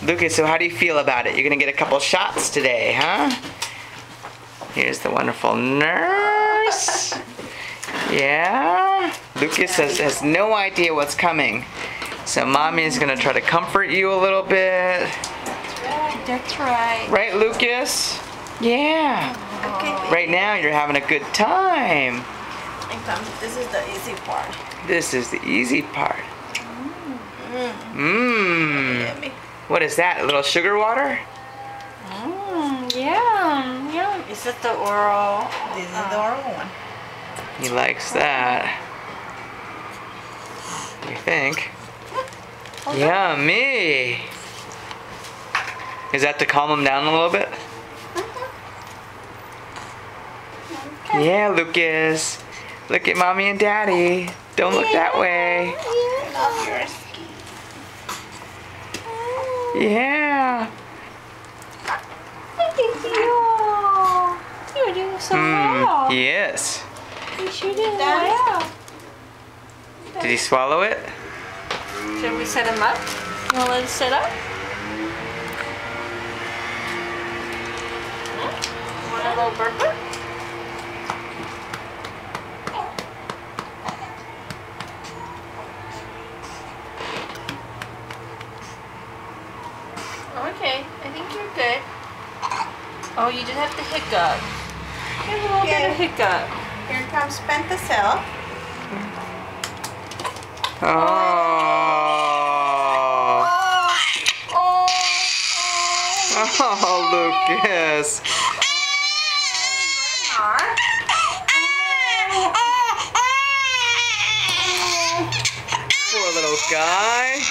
Lucas, so how do you feel about it? You're gonna get a couple shots today, huh? Here's the wonderful nurse. Yeah. Lucas has no idea what's coming. So mommy's gonna try to comfort you a little bit. That's right. Right, Lucas? Yeah. Okay. Right now you're having a good time. This is the easy part. This is the easy part. Yummy. What is that? A little sugar water? Yeah. Yeah. Is it the oral? This is the oral one. He likes that. You think? Yummy. Is that to calm him down a little bit? Yeah, Lucas. Look at mommy and daddy. Don't look that way. Love yours. Yeah. You're doing so well. Yes. You sure did well. Did he swallow it? Should we set him up? You want to let us sit up? Want a little burper? Okay, I think you're good. Oh, you just have to hiccup. You have a little bit of hiccup. Here comes Pentacell. Oh, Lucas. Poor little guy.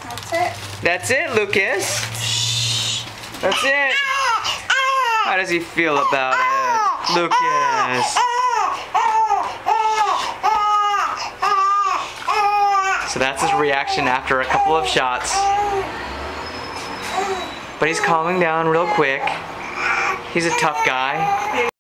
That's it. That's it, Lucas. That's it. How does he feel about it? Lucas. So that's his reaction after a couple of shots. But he's calming down real quick. He's a tough guy.